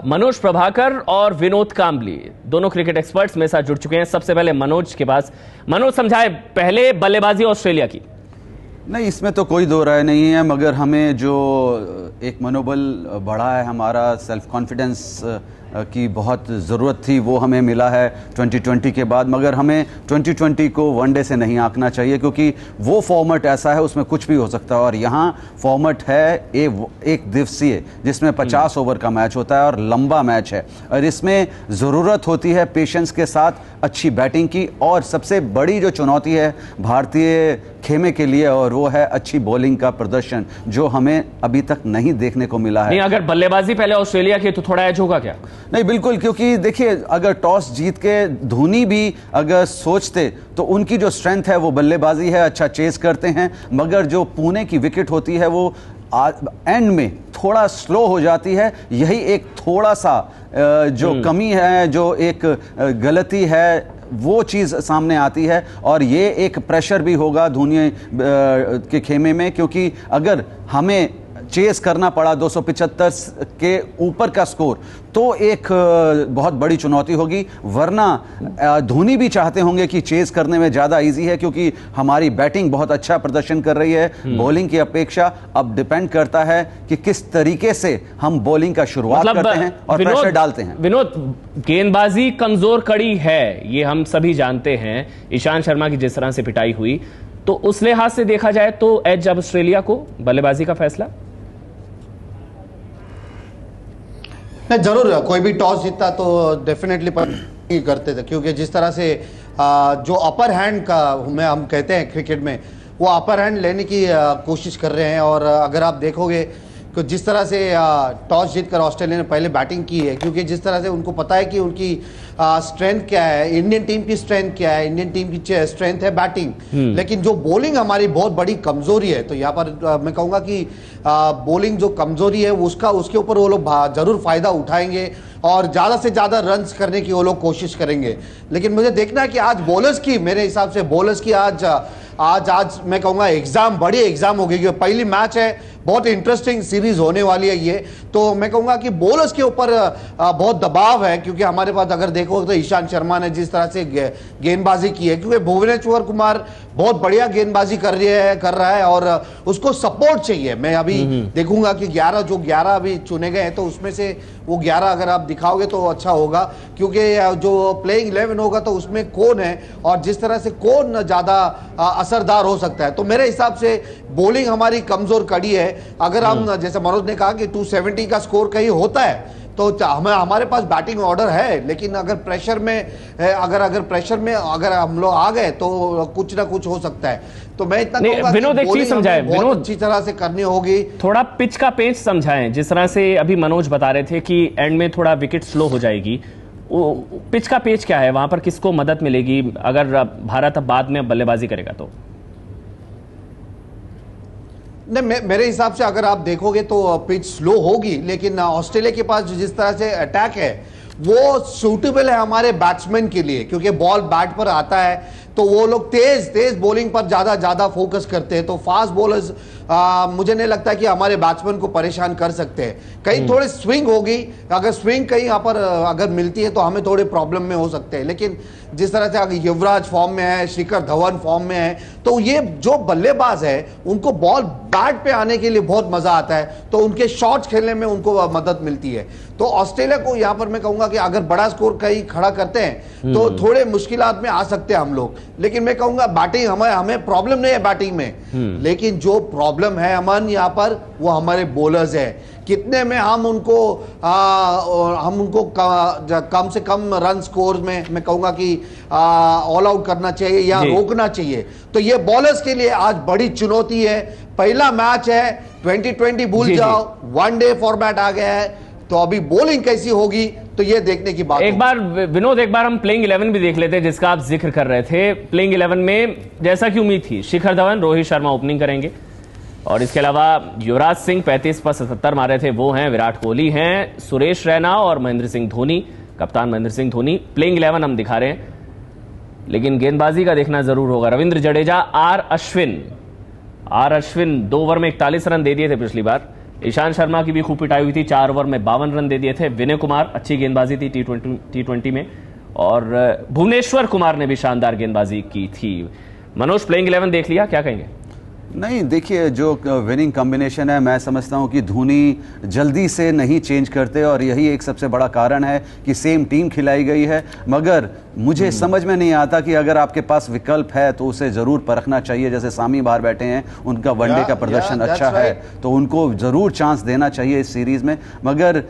मनोज प्रभाकर और विनोद कांबली दोनों cricket experts मेरे साथ जुड़ चुके हैं। सबसे पहले मनोज के पास। मनोज, समझाए पहले बल्लेबाजी ऑस्ट्रेलिया की। नहीं, इसमें तो कोई दो राय नहीं है, मगर हमें जो एक मनोबल बढ़ा है, हमारा सेल्फ कॉन्फिडेंस की बहुत ज़रूरत थी, वो हमें मिला है 2020 के बाद। मगर हमें 2020 को वनडे से नहीं आंकना चाहिए, क्योंकि वो फॉर्मेट ऐसा है, उसमें कुछ भी हो सकता है। और यहाँ फॉर्मेट है एक दिवसीय, जिसमें 50 ओवर का मैच होता है और लंबा मैच है, और इसमें ज़रूरत होती है पेशेंस के साथ अच्छी बैटिंग की। और सबसे बड़ी जो चुनौती है भारतीय खेमे के लिए, और वो है अच्छी बॉलिंग का प्रदर्शन, जो हमें अभी तक नहीं देखने को मिला है। नहीं, अगर बल्लेबाजी पहले ऑस्ट्रेलिया की तो थोड़ा एज होगा क्या? नहीं, बिल्कुल, क्योंकि देखिए, अगर टॉस जीत के धोनी भी अगर सोचते तो उनकी जो स्ट्रेंथ है वो बल्लेबाजी है, अच्छा चेस करते हैं। मगर जो पुणे की विकेट होती है वो एंड में थोड़ा स्लो हो जाती है। यही एक थोड़ा सा जो कमी है, जो एक गलती है, वो चीज़ सामने आती है। और ये एक प्रेशर भी होगा धोनी के खेमे में, क्योंकि अगर हमें चेस करना पड़ा 275 के ऊपर का स्कोर, तो एक बहुत बड़ी चुनौती होगी। वरना धोनी भी चाहते होंगे कि चेस करने में ज़्यादा इजी है, क्योंकि हमारी बैटिंग बहुत अच्छा प्रदर्शन कर रही है बॉलिंग की अपेक्षा। अब डिपेंड करता है कि किस तरीके से हम बॉलिंग का शुरुआत करते हैं और प्रेशर डालते हैं। विनोद, गेंदबाजी कमजोर कड़ी है, ये हम सभी जानते हैं। ईशांत शर्मा की जिस तरह से पिटाई हुई, तो उस लिहाज से देखा जाए तो एज अब ऑस्ट्रेलिया को बल्लेबाजी का फैसला। नहीं, जरूर कोई भी टॉस जीतता तो डेफिनेटली करते थे, क्योंकि जिस तरह से जो अपर हैंड का हम कहते हैं क्रिकेट में, वो अपर हैंड लेने की कोशिश कर रहे हैं। और अगर आप देखोगे कि जिस तरह से टॉस जीतकर ऑस्ट्रेलिया ने पहले बैटिंग की है, क्योंकि जिस तरह से उनको पता है कि उनकी स्ट्रेंथ क्या है, इंडियन टीम की स्ट्रेंथ क्या है, इंडियन टीम की स्ट्रेंथ है बैटिंग, लेकिन जो बॉलिंग हमारी बहुत बड़ी कमजोरी है। तो यहाँ पर मैं कहूँगा कि बॉलिंग जो कमजोरी है उसके ऊपर वो लोग जरूर फायदा उठाएंगे और ज़्यादा से ज़्यादा रन्स करने की वो लोग कोशिश करेंगे। लेकिन मुझे देखना है कि आज बॉलर्स की, मेरे हिसाब से बॉलर्स की आज मैं कहूँगा बड़ी एग्जाम होगी, क्योंकि पहली मैच है, बहुत इंटरेस्टिंग सीरीज होने वाली है ये। तो मैं कहूँगा कि बॉलर्स के ऊपर बहुत दबाव है, क्योंकि हमारे पास अगर देखो तो ईशांत शर्मा ने जिस तरह से गेंदबाजी की है, क्योंकि भुवनेश्वर कुमार बहुत बढ़िया गेंदबाजी कर रहा है और उसको सपोर्ट चाहिए। मैं अभी देखूंगा कि 11 अभी चुने गए हैं, तो उसमें से वो 11 अगर आप दिखाओगे तो अच्छा होगा, क्योंकि जो प्लेइंग 11 होगा तो उसमें कौन है और जिस तरह से कौन ज्यादा असरदार हो सकता है। तो मेरे हिसाब से बॉलिंग हमारी कमजोर कड़ी है। अगर हम, जैसे मनोज ने कहा कि 270 का स्कोर कहीं होता है, तो हमारे पास बैटिंग ऑर्डर है, लेकिन अगर प्रेशर में अगर हम लोग आ गए तो कुछ ना कुछ हो सकता है। तो मैं इतना कहूंगा, विनोद एक चीज समझाएं, विनोद अच्छी तरह से करनी होगी। थोड़ा पिच का पेच समझाएं, जिस तरह से अभी मनोज बता रहे थे कि एंड में थोड़ा विकेट स्लो हो जाएगी, पिच का पेच क्या है वहां पर, किसको मदद मिलेगी अगर भारत अब बाद में बल्लेबाजी करेगा तो? नहीं, मेरे हिसाब से अगर आप देखोगे तो पिच स्लो होगी, लेकिन ऑस्ट्रेलिया के पास जिस तरह से अटैक है वो सूटेबल है हमारे बैट्समैन के लिए, क्योंकि बॉल बैट पर आता है तो वो लोग तेज बॉलिंग पर ज्यादा फोकस करते हैं। तो फास्ट बॉलर्स मुझे नहीं लगता कि हमारे बैट्समैन को परेशान कर सकते हैं। कहीं थोड़ी स्विंग होगी, अगर स्विंग कहीं यहाँ पर अगर मिलती है तो हमें थोड़े प्रॉब्लम में हो सकते हैं। लेकिन जिस तरह से अगर युवराज फॉर्म में है, शिखर धवन फॉर्म में है, तो ये जो बल्लेबाज है उनको बॉल बैट पे आने के लिए बहुत मजा आता है, तो उनके शॉट्स खेलने में उनको मदद मिलती है। तो ऑस्ट्रेलिया को यहाँ पर मैं कहूंगा कि अगर बड़ा स्कोर कहीं खड़ा करते हैं तो थोड़े मुश्किलात में आ सकते हैं हम लोग। लेकिन मैं कहूंगा बैटिंग हमें प्रॉब्लम नहीं है बैटिंग में, लेकिन जो प्रॉब्लम है अमन यहाँ पर वो हमारे बॉलर्स है। कितने में हम उनको कम से कम रन स्कोर में मैं कहूंगा कि ऑल आउट करना चाहिए या रोकना चाहिए। तो ये बॉलर्स के लिए आज बड़ी चुनौती है। पहला मैच है, 2020 भूल जाओ, वनडे फॉर्मेट आ गया है, तो अभी बॉलिंग कैसी होगी तो ये देखने की बात। एक बार विनोद, एक बार हम प्लेइंग 11 भी देख लेते हैं जिसका आप जिक्र कर रहे थे। प्लेइंग 11 में जैसा कि उम्मीद थी, शिखर धवन, रोहित शर्मा ओपनिंग करेंगे, और इसके अलावा युवराज सिंह 35 पर 77 मारे थे, वो हैं, विराट कोहली हैं, सुरेश रैना और महेंद्र सिंह धोनी, कप्तान महेंद्र सिंह धोनी। प्लेइंग 11 हम दिखा रहे हैं, लेकिन गेंदबाजी का देखना जरूर होगा। रविंद्र जडेजा, आर अश्विन 2 ओवर में 41 रन दे दिए थे पिछली बार, ईशांत शर्मा की भी खूब पिटाई हुई थी, 4 ओवर में 52 रन दे दिए थे। विनय कुमार अच्छी गेंदबाजी थी टी20 में, और भुवनेश्वर कुमार ने भी शानदार गेंदबाजी की थी। मनोज, प्लेइंग 11 देख लिया, क्या कहेंगे? नहीं, देखिए जो विनिंग कॉम्बिनेशन है, मैं समझता हूं कि धोनी जल्दी से नहीं चेंज करते और यही एक सबसे बड़ा कारण है कि सेम टीम खिलाई गई है। मगर मुझे समझ में नहीं आता कि अगर आपके पास विकल्प है तो उसे ज़रूर परखना चाहिए। जैसे सामी बाहर बैठे हैं, उनका वनडे का प्रदर्शन अच्छा है तो उनको ज़रूर चांस देना चाहिए इस सीरीज में। मगर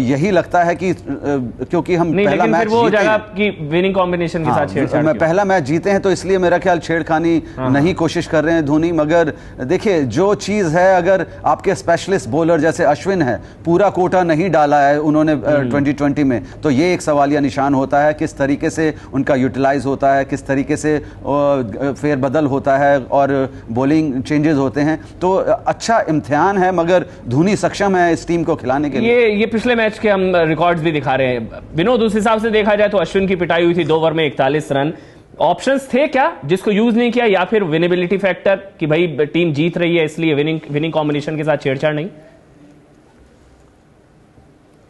यही लगता है कि क्योंकि हम पहला मैच जीते विनिंग कॉम्बिनेशन के साथ छेड़छाड़, मैं पहला मैच जीते हैं तो इसलिए मेरा ख्याल छेड़खानी नहीं कोशिश कर रहे हैं धोनी। मगर देखिए जो चीज़ है, अगर आपके स्पेशलिस्ट बॉलर जैसे अश्विन है, पूरा कोटा नहीं डाला है उन्होंने 2020 में, तो ये एक सवालिया निशान होता है किस तरीके से उनका यूटिलाइज होता है, किस तरीके से फेरबदल होता है और बॉलिंग चेंजेस होते हैं। तो अच्छा इम्तिहान है, मगर धोनी सक्षम है इस टीम को खिलाने के लिए। ये पिछले मैच के हम रिकॉर्ड्स भी दिखा रहे हैं विनोद। उस हिसाब से देखा जाए तो अश्विन की पिटाई हुई थी 2 ओवर में 41 रन। ऑप्शंस थे क्या जिसको यूज नहीं किया, या फिर विनेबिलिटी फैक्टर कि भाई टीम जीत रही है इसलिए विनिंग कॉम्बिनेशन के साथ छेड़छाड़ नहीं?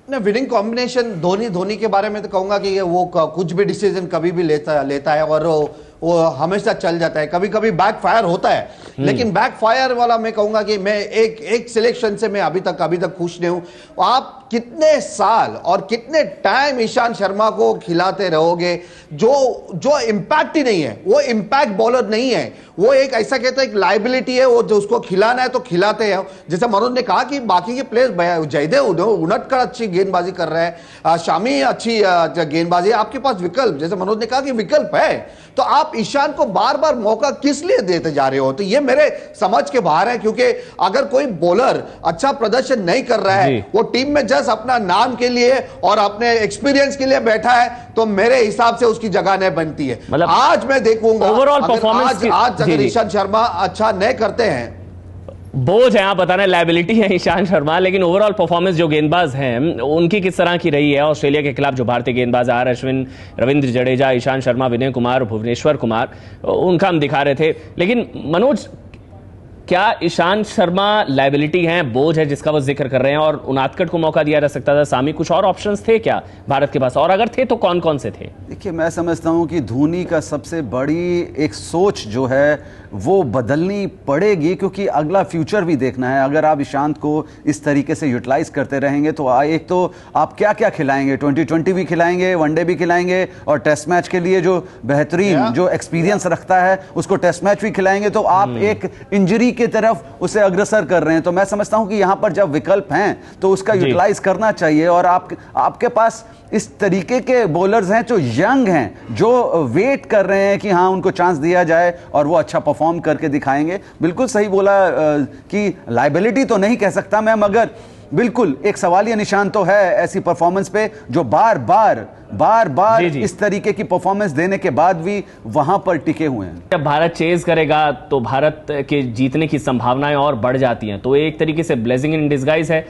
विनिंग कॉम्बिनेशन धोनी के बारे में तो कहूंगा कि वो कुछ भी डिसीजन कभी भी लेता है और वो हमेशा चल जाता है। कभी कभी बैक फायर होता है, लेकिन बैक फायर वाला मैं कहूंगा कि मैं एक सिलेक्शन से मैं अभी तक खुश नहीं हूं। आप कितने साल और कितने टाइम ईशांत शर्मा को खिलाते रहोगे जो इंपैक्ट ही नहीं है, वो इंपैक्ट बॉलर नहीं है, वो एक ऐसा कहता है एक लाइबिलिटी है, वो जो उसको खिलाना है तो खिलाते हैं। जैसे मनोज ने कहा कि बाकी के प्लेयर्स, जयदेव उनटकर अच्छी गेंदबाजी कर रहे हैं, शामी अच्छी गेंदबाजी, आपके पास विकल्प, जैसे मनोज ने कहा कि विकल्प है, तो आप ईशान को बार बार मौका किस लिए देते जा रहे हो? तो ये मेरे समझ के बाहर है, क्योंकि अगर कोई बॉलर अच्छा प्रदर्शन नहीं कर रहा है, वो टीम में जस्ट अपना नाम के लिए और अपने एक्सपीरियंस के लिए बैठा है, तो मेरे हिसाब से उसकी जगह नहीं बनती है। मतलब आज मैं देखूंगा ओवरऑल परफॉर्मेंस आज अगर ईशांत शर्मा अच्छा नहीं करते हैं, बोझ है, आप बता रहे हैं लायबिलिटी है ईशांत शर्मा, लेकिन ओवरऑल परफॉर्मेंस जो गेंदबाज हैं उनकी किस तरह की रही है ऑस्ट्रेलिया के खिलाफ? जो भारतीय गेंदबाज आर अश्विन, रविंद्र जडेजा, ईशांत शर्मा, विनय कुमार, भुवनेश्वर कुमार, उनका हम दिखा रहे थे। लेकिन मनोज, क्या ईशांत शर्मा लायबिलिटी है, बोझ है जिसका वो जिक्र कर रहे हैं, और उनादकट को मौका दिया जा सकता था, सामी, कुछ और ऑप्शंस थे क्या भारत के पास? और अगर थे तो कौन कौन से थे? देखिए, मैं समझता हूं कि धोनी का सबसे बड़ी एक सोच जो है वो बदलनी पड़ेगी, क्योंकि अगला फ्यूचर भी देखना है। अगर आप ईशांत को इस तरीके से यूटिलाइज करते रहेंगे तो एक तो आप क्या क्या खिलाएंगे, 2020 भी खिलाएंगे, वनडे भी खिलाएंगे, और टेस्ट मैच के लिए जो बेहतरीन जो एक्सपीरियंस रखता है उसको टेस्ट मैच भी खिलाएंगे, तो आप एक इंजरी की तरफ उसे अग्रसर कर रहे हैं। तो मैं समझता हूं कि यहां पर जब विकल्प हैं तो उसका यूटिलाइज करना चाहिए। और आपके पास इस तरीके के बॉलर्स हैं जो यंग हैं, जो वेट कर रहे हैं कि हाँ उनको चांस दिया जाए और वो अच्छा परफॉर्म करके दिखाएंगे। बिल्कुल सही बोला कि लायबिलिटी तो नहीं कह सकता मैं, मगर बिल्कुल एक सवालिया निशान तो है ऐसी परफॉर्मेंस पे, जो बार बार इस तरीके की परफॉर्मेंस देने के बाद भी वहां पर टिके हुए हैं। जब भारत चेज करेगा तो भारत के जीतने की संभावनाएं और बढ़ जाती हैं। तो एक तरीके से ब्लेसिंग इन डिस्गाइज है।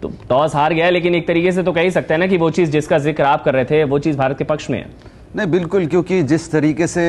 तो टॉस हार गया है, लेकिन एक तरीके से तो कह ही सकते हैं ना कि वो चीज जिसका जिक्र आप कर रहे थे वो चीज भारत के पक्ष में है। नहीं, बिल्कुल, क्योंकि जिस तरीके से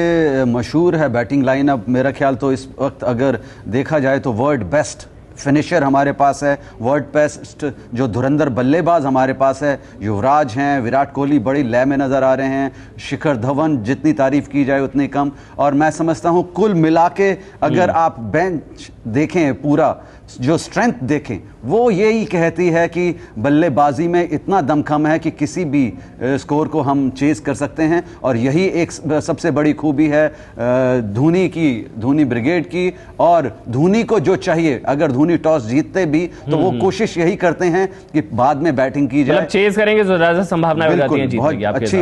मशहूर है बैटिंग लाइनअप, मेरा ख्याल तो इस वक्त अगर देखा जाए तो वर्ल्ड बेस्ट फिनिशर हमारे पास है, वर्ल्ड बेस्ट जो धुरंधर बल्लेबाज हमारे पास है, युवराज हैं, विराट कोहली बड़ी लय में नज़र आ रहे हैं, शिखर धवन जितनी तारीफ की जाए उतनी कम। और मैं समझता हूं कुल मिला के अगर आप बेंच देखें, पूरा जो स्ट्रेंथ देखें, वो यही कहती है कि बल्लेबाजी में इतना दमखम है कि किसी भी स्कोर को हम चेज कर सकते हैं। और यही एक सबसे बड़ी खूबी है धोनी ब्रिगेड की। और धोनी को जो चाहिए, अगर धोनी टॉस जीतते भी तो वो कोशिश यही करते हैं कि बाद में बैटिंग की जाए, मतलब चेज करेंगे तो ज्यादा संभावना हो जाती है जीतने की, आपके अच्छी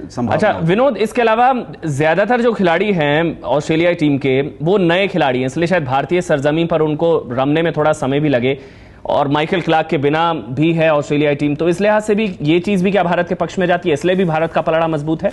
संभावना। अच्छा विनोद, इसके अलावा ज्यादातर जो खिलाड़ी हैं ऑस्ट्रेलिया टीम के वो नए खिलाड़ी हैं, इसलिए शायद भारतीय सरजमीन पर उनको रमने में थोड़ा समय भी लगे, और माइकल क्लार्क के बिना भी है ऑस्ट्रेलिया टीम। तो इस लिहाज से भी ये चीज भी क्या भारत के पक्ष में जाती है, इसलिए भी भारत का पलड़ा मजबूत है?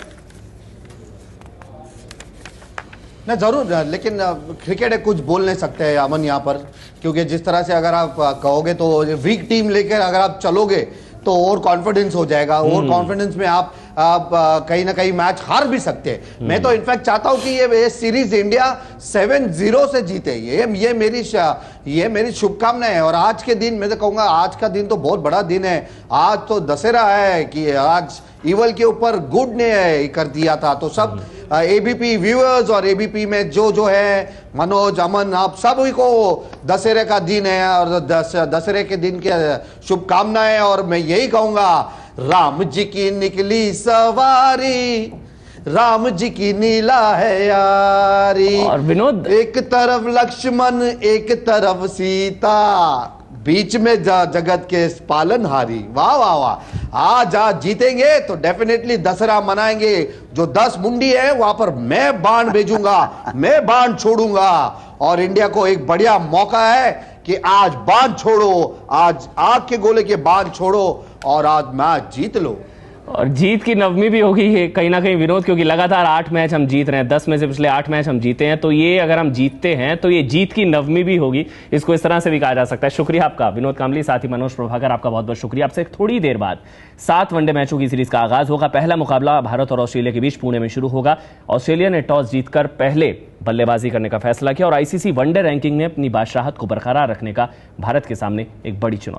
नहीं, जरूर, लेकिन क्रिकेट है, कुछ बोल नहीं सकते हैं अमन यहाँ पर, क्योंकि जिस तरह से अगर आप कहोगे तो वीक टीम लेकर अगर आप चलोगे तो ओवर कॉन्फिडेंस हो जाएगा। ओवर कॉन्फिडेंस में आप कहीं ना कहीं मैच हार भी सकते हैं। मैं तो इनफैक्ट चाहता हूं कि ये सीरीज इंडिया 7-0 से जीते। ये मेरी शुभकामनाएं है। और आज के दिन मैं तो कहूंगा आज का दिन तो बहुत बड़ा दिन है। आज तो दशहरा है कि आज इवल के ऊपर गुड ने कर दिया था। तो सब एबीपी व्यूअर्स और एबीपी में जो है मनोज, अमन, आप सभी को दशहरे का दिन है और दशहरे के दिन की शुभकामनाएं। और मैं यही कहूंगा, राम जी की निकली सवारी, राम जी की नीला है यारी। और विनोद, एक तरफ लक्ष्मण एक तरफ सीता, बीच में जगत के पालनहारी। वाह वाह वाह। आज जीतेंगे तो डेफिनेटली दशहरा मनाएंगे। जो 10 मुंडी है वहां पर मैं बाण भेजूंगा, मैं बाण छोड़ूंगा। और इंडिया को एक बढ़िया मौका है कि आज बाण छोड़ो, आज आग के गोले के बाण छोड़ो और आज मैच जीत लो। और जीत की नवमी भी होगी है कहीं ना कहीं विनोद, क्योंकि लगातार 8 मैच हम जीत रहे हैं, 10 में से पिछले 8 मैच हम जीते हैं। तो ये अगर हम जीतते हैं तो ये जीत की नवमी भी होगी, इसको इस तरह से भी कहा जा सकता है। शुक्रिया आपका विनोद कामली, साथ ही मनोज प्रभाकर, आपका बहुत बहुत शुक्रिया। आपसे थोड़ी देर बाद 7 वनडे मैचों की सीरीज का आगाज होगा। पहला मुकाबला भारत और ऑस्ट्रेलिया के बीच पुणे में शुरू होगा। ऑस्ट्रेलिया ने टॉस जीतकर पहले बल्लेबाजी करने का फैसला किया और आईसीसी वनडे रैंकिंग में अपनी बादशाहत को बरकरार रखने का भारत के सामने एक बड़ी चुनौती।